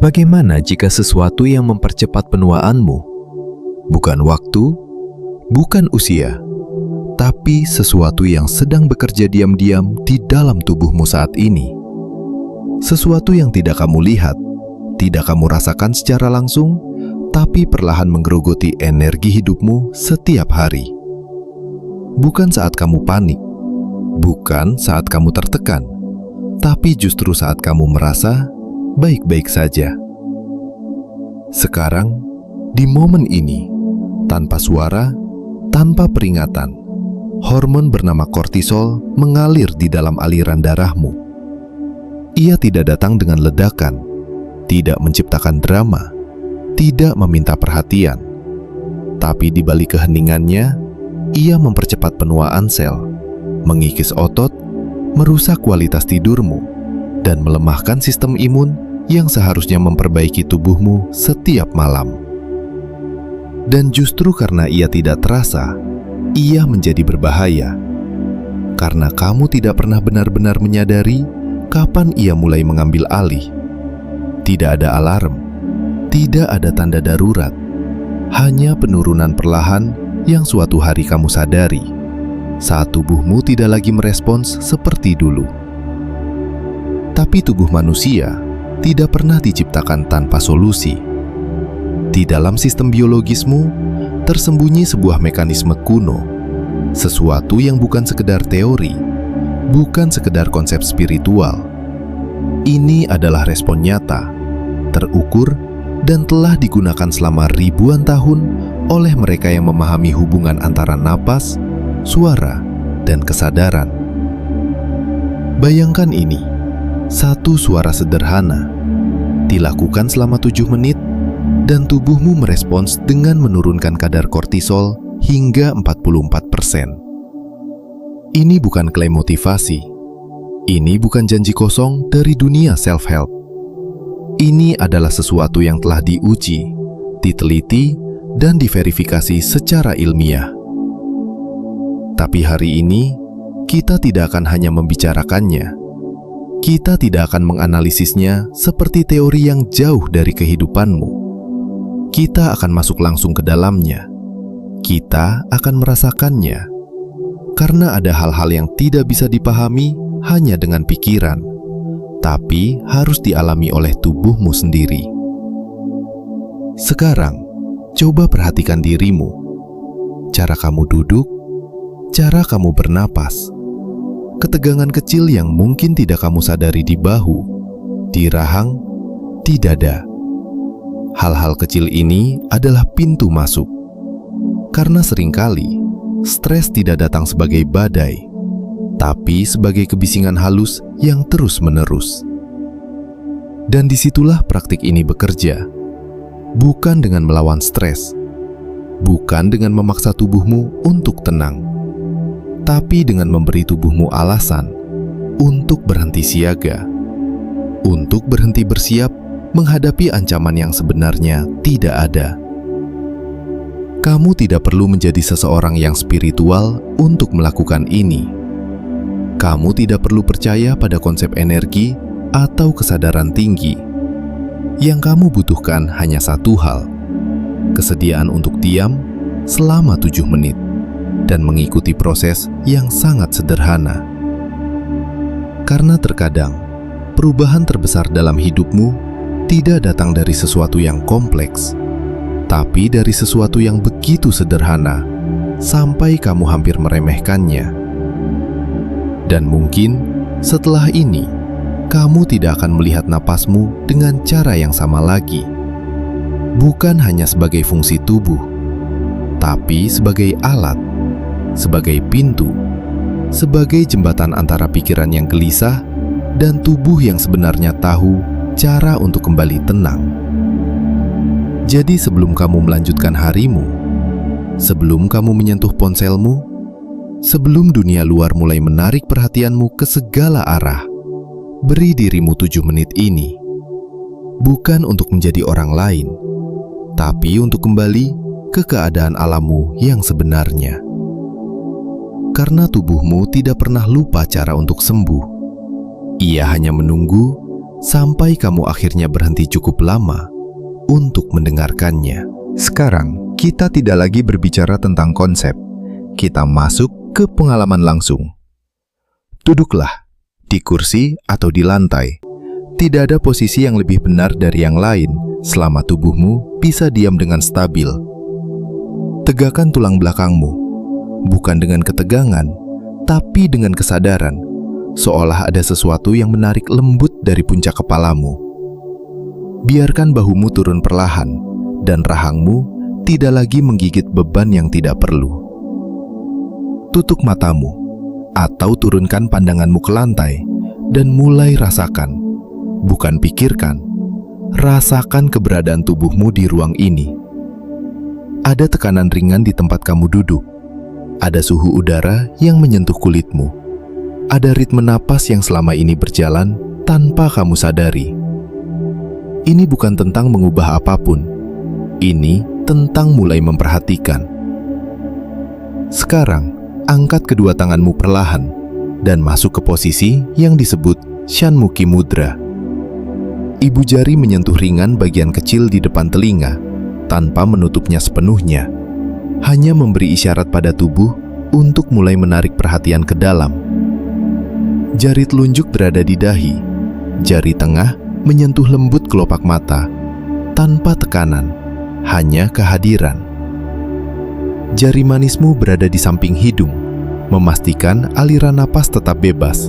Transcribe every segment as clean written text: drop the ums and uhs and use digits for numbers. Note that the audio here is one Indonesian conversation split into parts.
Bagaimana jika sesuatu yang mempercepat penuaanmu bukan waktu, bukan usia, tapi sesuatu yang sedang bekerja diam-diam di dalam tubuhmu saat ini? Sesuatu yang tidak kamu lihat, tidak kamu rasakan secara langsung, tapi perlahan menggerogoti energi hidupmu setiap hari. Bukan saat kamu panik, bukan saat kamu tertekan, tapi justru saat kamu merasa baik-baik saja. Sekarang, di momen ini, tanpa suara, tanpa peringatan, hormon bernama kortisol mengalir di dalam aliran darahmu. Ia tidak datang dengan ledakan, tidak menciptakan drama, tidak meminta perhatian. Tapi di balik keheningannya, ia mempercepat penuaan sel, mengikis otot, merusak kualitas tidurmu, dan melemahkan sistem imun yang seharusnya memperbaiki tubuhmu setiap malam. Dan justru karena ia tidak terasa, ia menjadi berbahaya. Karena kamu tidak pernah benar-benar menyadari kapan ia mulai mengambil alih. Tidak ada alarm, tidak ada tanda darurat, hanya penurunan perlahan yang suatu hari kamu sadari saat tubuhmu tidak lagi merespons seperti dulu. Tapi tubuh manusia tidak pernah diciptakan tanpa solusi. Di dalam sistem biologismu tersembunyi sebuah mekanisme kuno, sesuatu yang bukan sekedar teori, bukan sekedar konsep spiritual. Ini adalah respon nyata, terukur, dan telah digunakan selama ribuan tahun oleh mereka yang memahami hubungan antara napas, suara, dan kesadaran. Bayangkan ini, satu suara sederhana, dilakukan selama 7 menit, dan tubuhmu merespons dengan menurunkan kadar kortisol hingga 44%. Ini bukan klaim motivasi, ini bukan janji kosong dari dunia self-help. Ini adalah sesuatu yang telah diuji, diteliti, dan diverifikasi secara ilmiah. Tapi hari ini, kita tidak akan hanya membicarakannya. Kita tidak akan menganalisisnya seperti teori yang jauh dari kehidupanmu. Kita akan masuk langsung ke dalamnya. Kita akan merasakannya. Karena ada hal-hal yang tidak bisa dipahami hanya dengan pikiran, tapi harus dialami oleh tubuhmu sendiri. Sekarang, coba perhatikan dirimu. Cara kamu duduk, cara kamu bernapas, ketegangan kecil yang mungkin tidak kamu sadari di bahu, di rahang, di dada. Hal-hal kecil ini adalah pintu masuk. Karena seringkali, stres tidak datang sebagai badai, tapi sebagai kebisingan halus yang terus-menerus. Dan disitulah praktik ini bekerja. Bukan dengan melawan stres, bukan dengan memaksa tubuhmu untuk tenang, tapi dengan memberi tubuhmu alasan untuk berhenti siaga, untuk berhenti bersiap menghadapi ancaman yang sebenarnya tidak ada. Kamu tidak perlu menjadi seseorang yang spiritual untuk melakukan ini. Kamu tidak perlu percaya pada konsep energi atau kesadaran tinggi. Yang kamu butuhkan hanya satu hal, kesediaan untuk diam selama 7 menit dan mengikuti proses yang sangat sederhana. Karena terkadang, perubahan terbesar dalam hidupmu tidak datang dari sesuatu yang kompleks, tapi dari sesuatu yang begitu sederhana sampai kamu hampir meremehkannya. Dan mungkin setelah ini, kamu tidak akan melihat napasmu dengan cara yang sama lagi. Bukan hanya sebagai fungsi tubuh, tapi sebagai alat, sebagai pintu, sebagai jembatan antara pikiran yang gelisah dan tubuh yang sebenarnya tahu cara untuk kembali tenang. Jadi sebelum kamu melanjutkan harimu, sebelum kamu menyentuh ponselmu, sebelum dunia luar mulai menarik perhatianmu ke segala arah, beri dirimu 7 menit ini. Bukan untuk menjadi orang lain, tapi untuk kembali ke keadaan alammu yang sebenarnya. Karena tubuhmu tidak pernah lupa cara untuk sembuh. Ia hanya menunggu sampai kamu akhirnya berhenti cukup lama untuk mendengarkannya. Sekarang, kita tidak lagi berbicara tentang konsep. Kita masuk ke pengalaman langsung. Duduklah di kursi atau di lantai. Tidak ada posisi yang lebih benar dari yang lain selama tubuhmu bisa diam dengan stabil. Tegakkan tulang belakangmu, bukan dengan ketegangan, tapi dengan kesadaran, seolah ada sesuatu yang menarik lembut dari puncak kepalamu. Biarkan bahumu turun perlahan, dan rahangmu tidak lagi menggigit beban yang tidak perlu. Tutup matamu, atau turunkan pandanganmu ke lantai, dan mulai rasakan, bukan pikirkan, rasakan keberadaan tubuhmu di ruang ini. Ada tekanan ringan di tempat kamu duduk, ada suhu udara yang menyentuh kulitmu, ada ritme napas yang selama ini berjalan tanpa kamu sadari. Ini bukan tentang mengubah apapun, ini tentang mulai memperhatikan. Sekarang, angkat kedua tanganmu perlahan dan masuk ke posisi yang disebut Shanmukhi Mudra. Ibu jari menyentuh ringan bagian kecil di depan telinga tanpa menutupnya sepenuhnya, hanya memberi isyarat pada tubuh untuk mulai menarik perhatian ke dalam. Jari telunjuk berada di dahi, jari tengah menyentuh lembut kelopak mata, tanpa tekanan, hanya kehadiran. Jari manismu berada di samping hidung, memastikan aliran napas tetap bebas,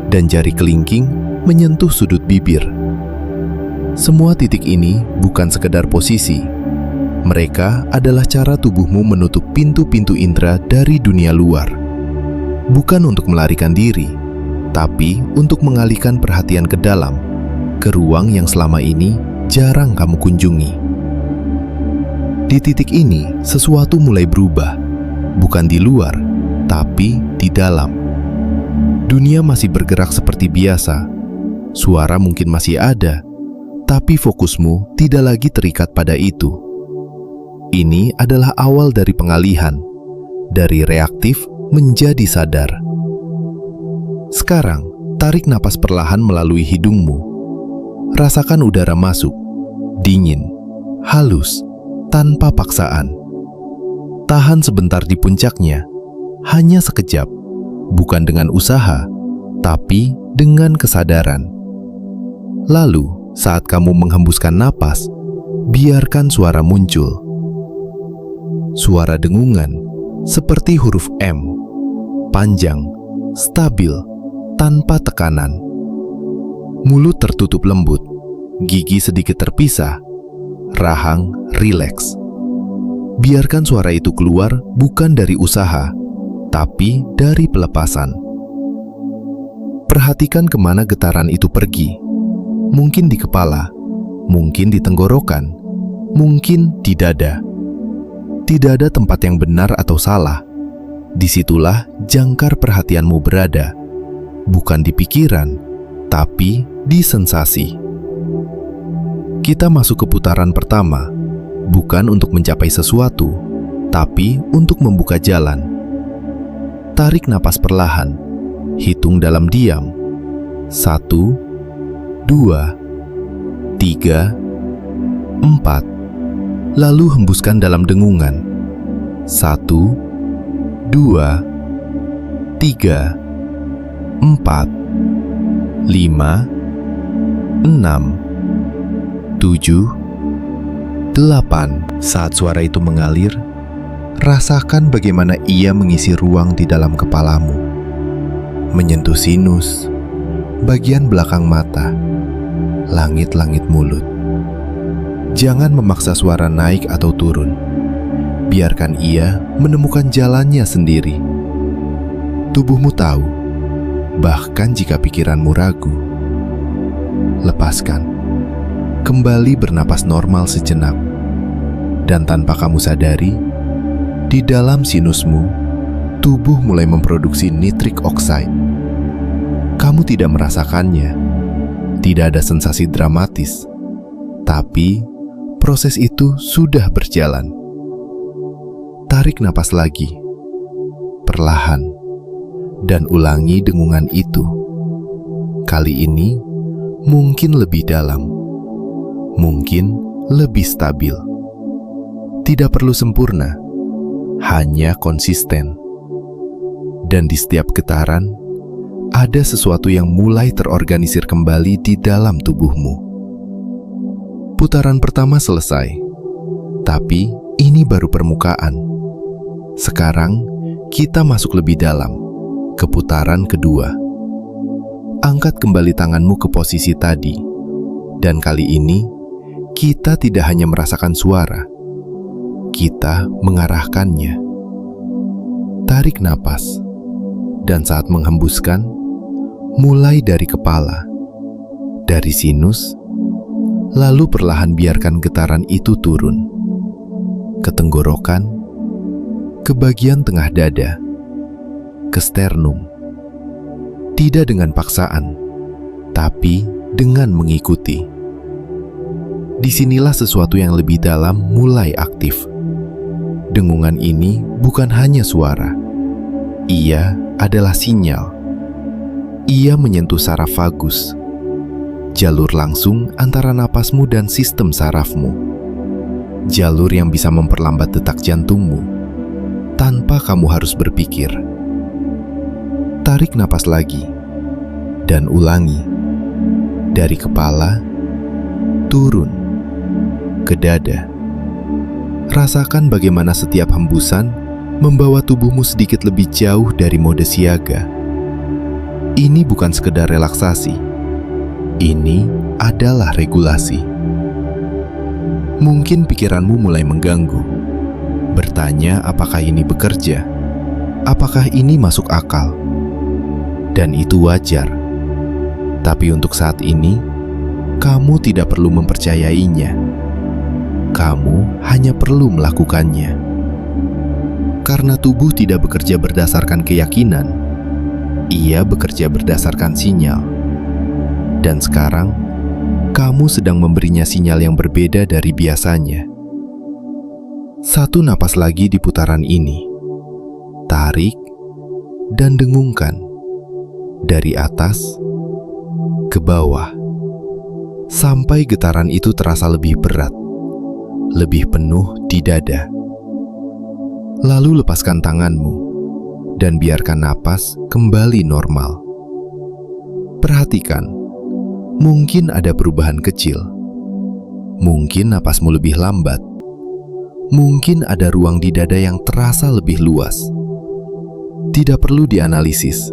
dan jari kelingking menyentuh sudut bibir. Semua titik ini bukan sekedar posisi. Mereka adalah cara tubuhmu menutup pintu-pintu indera dari dunia luar. Bukan untuk melarikan diri, tapi untuk mengalihkan perhatian ke dalam, ke ruang yang selama ini jarang kamu kunjungi. Di titik ini, sesuatu mulai berubah, bukan di luar, tapi di dalam. Dunia masih bergerak seperti biasa, suara mungkin masih ada, tapi fokusmu tidak lagi terikat pada itu. Ini adalah awal dari pengalihan, dari reaktif menjadi sadar. Sekarang, tarik napas perlahan melalui hidungmu. Rasakan udara masuk, dingin, halus, tanpa paksaan. Tahan sebentar di puncaknya, hanya sekejap, bukan dengan usaha, tapi dengan kesadaran. Lalu, saat kamu menghembuskan napas, biarkan suara muncul. Suara dengungan, seperti huruf M, panjang, stabil, tanpa tekanan. Mulut tertutup lembut, gigi sedikit terpisah, rahang rileks. Biarkan suara itu keluar bukan dari usaha, tapi dari pelepasan. Perhatikan kemana getaran itu pergi. Mungkin di kepala, mungkin di tenggorokan, mungkin di dada. Tidak ada tempat yang benar atau salah. Disitulah jangkar perhatianmu berada, bukan di pikiran, tapi di sensasi. Kita masuk ke putaran pertama, bukan untuk mencapai sesuatu, tapi untuk membuka jalan. Tarik napas perlahan, hitung dalam diam. 1, 2, 3, 4. Lalu hembuskan dalam dengungan. 1, 2, 3, 4, 5, 6, 7, 8. Saat suara itu mengalir, rasakan bagaimana ia mengisi ruang di dalam kepalamu, menyentuh sinus, bagian belakang mata, langit-langit mulut. Jangan memaksa suara naik atau turun. Biarkan ia menemukan jalannya sendiri. Tubuhmu tahu, bahkan jika pikiranmu ragu. Lepaskan. Kembali bernapas normal sejenak. Dan tanpa kamu sadari, di dalam sinusmu, tubuh mulai memproduksi nitric oxide. Kamu tidak merasakannya. Tidak ada sensasi dramatis. Tapi proses itu sudah berjalan. Tarik napas lagi, perlahan, dan ulangi dengungan itu. Kali ini, mungkin lebih dalam, mungkin lebih stabil. Tidak perlu sempurna, hanya konsisten. Dan di setiap getaran, ada sesuatu yang mulai terorganisir kembali di dalam tubuhmu. Putaran pertama selesai, tapi ini baru permukaan. Sekarang, kita masuk lebih dalam, ke putaran kedua. Angkat kembali tanganmu ke posisi tadi, dan kali ini, kita tidak hanya merasakan suara, kita mengarahkannya. Tarik napas, dan saat menghembuskan, mulai dari kepala, dari sinus, lalu perlahan biarkan getaran itu turun ke tenggorokan, ke bagian tengah dada, ke sternum. Tidak dengan paksaan, tapi dengan mengikuti. Disinilah sesuatu yang lebih dalam mulai aktif. Dengungan ini bukan hanya suara. Ia adalah sinyal. Ia menyentuh saraf vagus, jalur langsung antara napasmu dan sistem sarafmu. Jalur yang bisa memperlambat detak jantungmu tanpa kamu harus berpikir. Tarik napas lagi dan ulangi. Dari kepala, turun ke dada. Rasakan bagaimana setiap hembusan membawa tubuhmu sedikit lebih jauh dari mode siaga. Ini bukan sekedar relaksasi. Ini adalah regulasi. Mungkin pikiranmu mulai mengganggu. Bertanya apakah ini bekerja? Apakah ini masuk akal? Dan itu wajar. Tapi untuk saat ini, kamu tidak perlu mempercayainya. Kamu hanya perlu melakukannya. Karena tubuh tidak bekerja berdasarkan keyakinan, ia bekerja berdasarkan sinyal. Dan sekarang, kamu sedang memberinya sinyal yang berbeda dari biasanya. Satu napas lagi di putaran ini. Tarik dan dengungkan. Dari atas ke bawah. Sampai getaran itu terasa lebih berat, lebih penuh di dada. Lalu lepaskan tanganmu dan biarkan napas kembali normal. Perhatikan, mungkin ada perubahan kecil. Mungkin napasmu lebih lambat. Mungkin ada ruang di dada yang terasa lebih luas. Tidak perlu dianalisis,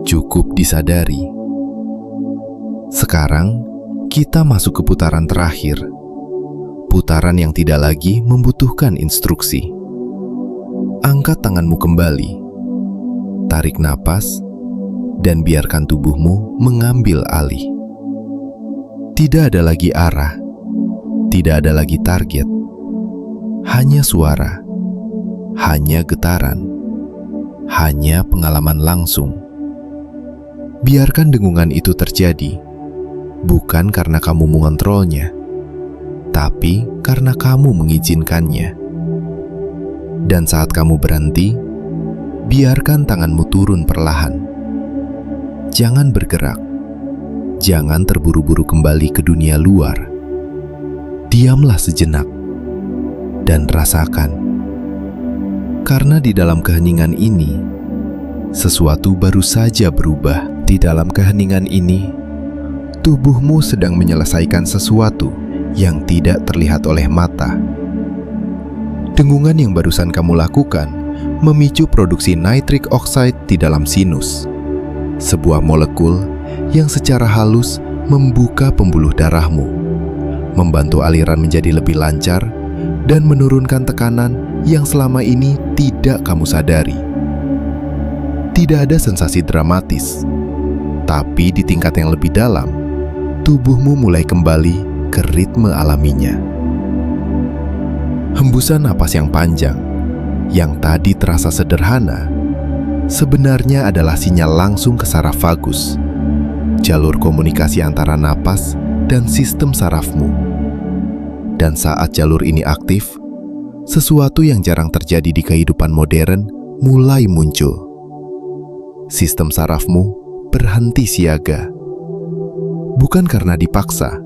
cukup disadari. Sekarang, kita masuk ke putaran terakhir. Putaran yang tidak lagi membutuhkan instruksi. Angkat tanganmu kembali. Tarik napas dan biarkan tubuhmu mengambil alih. Tidak ada lagi arah. Tidak ada lagi target. Hanya suara. Hanya getaran. Hanya pengalaman langsung. Biarkan dengungan itu terjadi. Bukan karena kamu mengontrolnya, tapi karena kamu mengizinkannya. Dan saat kamu berhenti, biarkan tanganmu turun perlahan. Jangan bergerak. Jangan terburu-buru kembali ke dunia luar. Diamlah sejenak dan rasakan. Karena di dalam keheningan ini, sesuatu baru saja berubah. Di dalam keheningan ini, tubuhmu sedang menyelesaikan sesuatu yang tidak terlihat oleh mata. Dengungan yang barusan kamu lakukan memicu produksi nitric oxide di dalam sinus, sebuah molekul yang secara halus membuka pembuluh darahmu, membantu aliran menjadi lebih lancar, dan menurunkan tekanan yang selama ini tidak kamu sadari. Tidak ada sensasi dramatis, tapi di tingkat yang lebih dalam, tubuhmu mulai kembali ke ritme alaminya. Hembusan napas yang panjang, yang tadi terasa sederhana, sebenarnya adalah sinyal langsung ke saraf vagus, jalur komunikasi antara napas dan sistem sarafmu. Dan saat jalur ini aktif, sesuatu yang jarang terjadi di kehidupan modern mulai muncul. Sistem sarafmu berhenti siaga. Bukan karena dipaksa,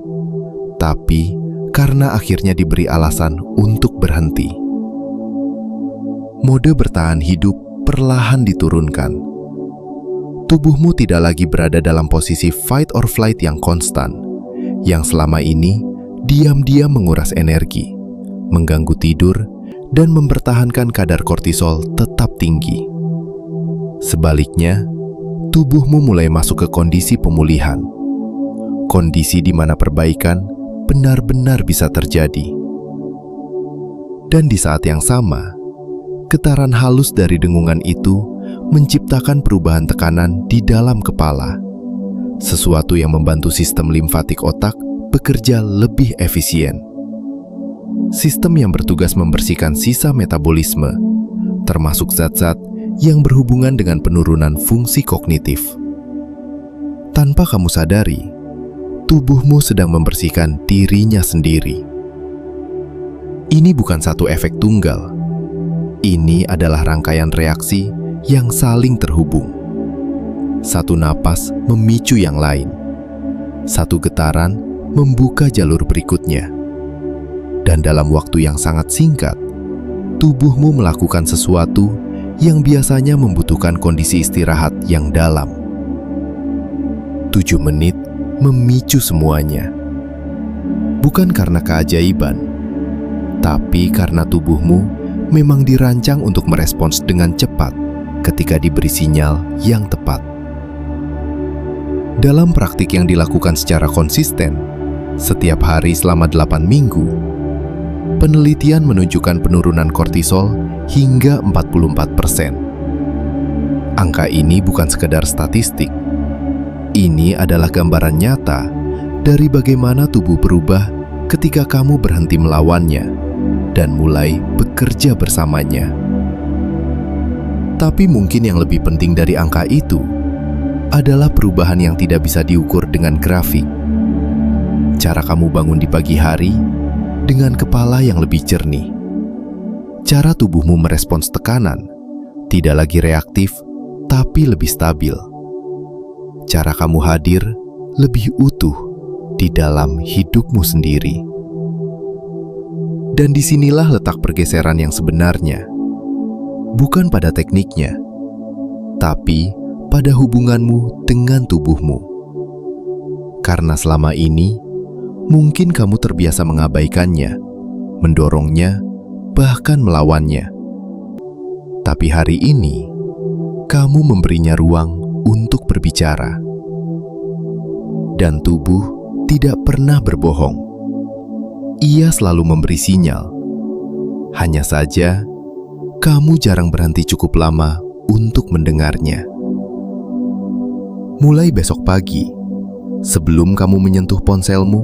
tapi karena akhirnya diberi alasan untuk berhenti. Mode bertahan hidup perlahan diturunkan. Tubuhmu tidak lagi berada dalam posisi fight or flight yang konstan, yang selama ini diam-diam menguras energi, mengganggu tidur, dan mempertahankan kadar kortisol tetap tinggi. Sebaliknya, tubuhmu mulai masuk ke kondisi pemulihan, kondisi di mana perbaikan benar-benar bisa terjadi. Dan di saat yang sama, getaran halus dari dengungan itu menciptakan perubahan tekanan di dalam kepala, sesuatu yang membantu sistem limfatik otak bekerja lebih efisien. Sistem yang bertugas membersihkan sisa metabolisme, termasuk zat-zat yang berhubungan dengan penurunan fungsi kognitif. Tanpa kamu sadari, tubuhmu sedang membersihkan dirinya sendiri. Ini bukan satu efek tunggal. Ini adalah rangkaian reaksi yang saling terhubung. Satu napas memicu yang lain. Satu getaran membuka jalur berikutnya. Dan dalam waktu yang sangat singkat, tubuhmu melakukan sesuatu yang biasanya membutuhkan kondisi istirahat yang dalam. 7 menit memicu semuanya. Bukan karena keajaiban, tapi karena tubuhmu memang dirancang untuk merespons dengan cepat ketika diberi sinyal yang tepat. Dalam praktik yang dilakukan secara konsisten, setiap hari selama 8 minggu, penelitian menunjukkan penurunan kortisol hingga 44%. Angka ini bukan sekedar statistik. Ini adalah gambaran nyata dari bagaimana tubuh berubah ketika kamu berhenti melawannya dan mulai bekerja bersamanya. Tapi mungkin yang lebih penting dari angka itu adalah perubahan yang tidak bisa diukur dengan grafik. Cara kamu bangun di pagi hari dengan kepala yang lebih jernih. Cara tubuhmu merespons tekanan tidak lagi reaktif, tapi lebih stabil. Cara kamu hadir lebih utuh di dalam hidupmu sendiri. Dan disinilah letak pergeseran yang sebenarnya. Bukan pada tekniknya, tapi pada hubunganmu dengan tubuhmu. Karena selama ini, mungkin kamu terbiasa mengabaikannya, mendorongnya, bahkan melawannya. Tapi hari ini, kamu memberinya ruang untuk berbicara. Dan tubuh tidak pernah berbohong. Ia selalu memberi sinyal. Hanya saja, kamu jarang berhenti cukup lama untuk mendengarnya. Mulai besok pagi, sebelum kamu menyentuh ponselmu,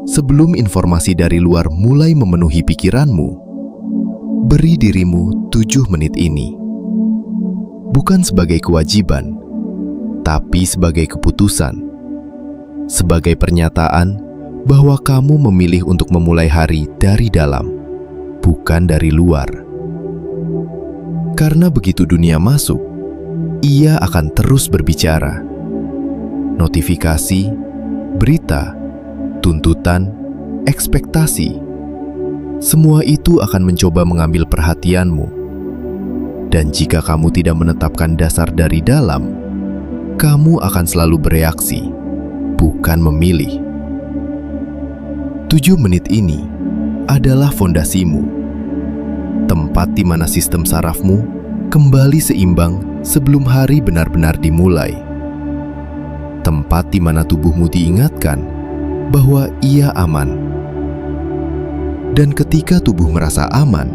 sebelum informasi dari luar mulai memenuhi pikiranmu, beri dirimu 7 menit ini. Bukan sebagai kewajiban, tapi sebagai keputusan. Sebagai pernyataan bahwa kamu memilih untuk memulai hari dari dalam, bukan dari luar. Karena begitu dunia masuk, ia akan terus berbicara. Notifikasi, berita, tuntutan, ekspektasi, semua itu akan mencoba mengambil perhatianmu. Dan jika kamu tidak menetapkan dasar dari dalam, kamu akan selalu bereaksi, bukan memilih. 7 menit ini adalah fondasimu, tempat di mana sistem sarafmu kembali seimbang sebelum hari benar-benar dimulai. Tempat di mana tubuhmu diingatkan bahwa ia aman. Dan ketika tubuh merasa aman,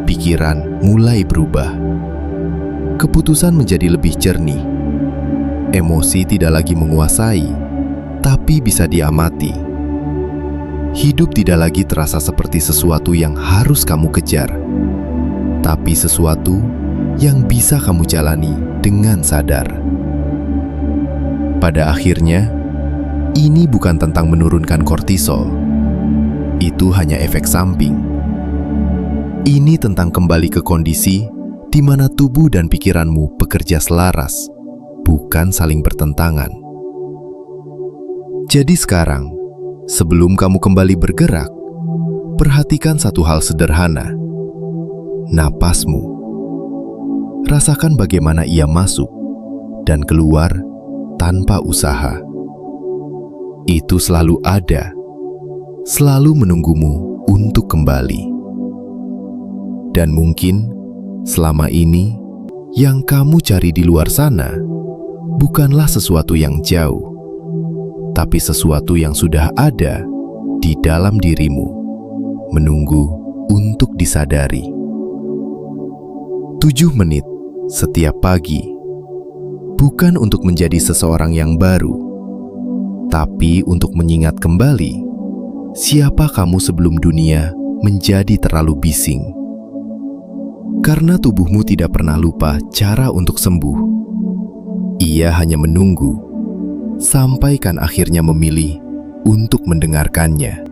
pikiran mulai berubah. Keputusan menjadi lebih jernih. Emosi tidak lagi menguasai, tapi bisa diamati. Hidup tidak lagi terasa seperti sesuatu yang harus kamu kejar, tapi sesuatu yang bisa kamu jalani dengan sadar. Pada akhirnya, ini bukan tentang menurunkan kortisol. Itu hanya efek samping. Ini tentang kembali ke kondisi di mana tubuh dan pikiranmu bekerja selaras, bukan saling bertentangan. Jadi sekarang, sebelum kamu kembali bergerak, perhatikan satu hal sederhana. Napasmu. Rasakan bagaimana ia masuk dan keluar tanpa usaha. Itu selalu ada, selalu menunggumu untuk kembali. Dan mungkin selama ini yang kamu cari di luar sana bukanlah sesuatu yang jauh, tapi sesuatu yang sudah ada di dalam dirimu, menunggu untuk disadari. 7 menit setiap pagi, bukan untuk menjadi seseorang yang baru, tapi untuk mengingat kembali siapa kamu sebelum dunia menjadi terlalu bising. Karena tubuhmu tidak pernah lupa cara untuk sembuh. Ia hanya menunggu sampai kan akhirnya memilih untuk mendengarkannya.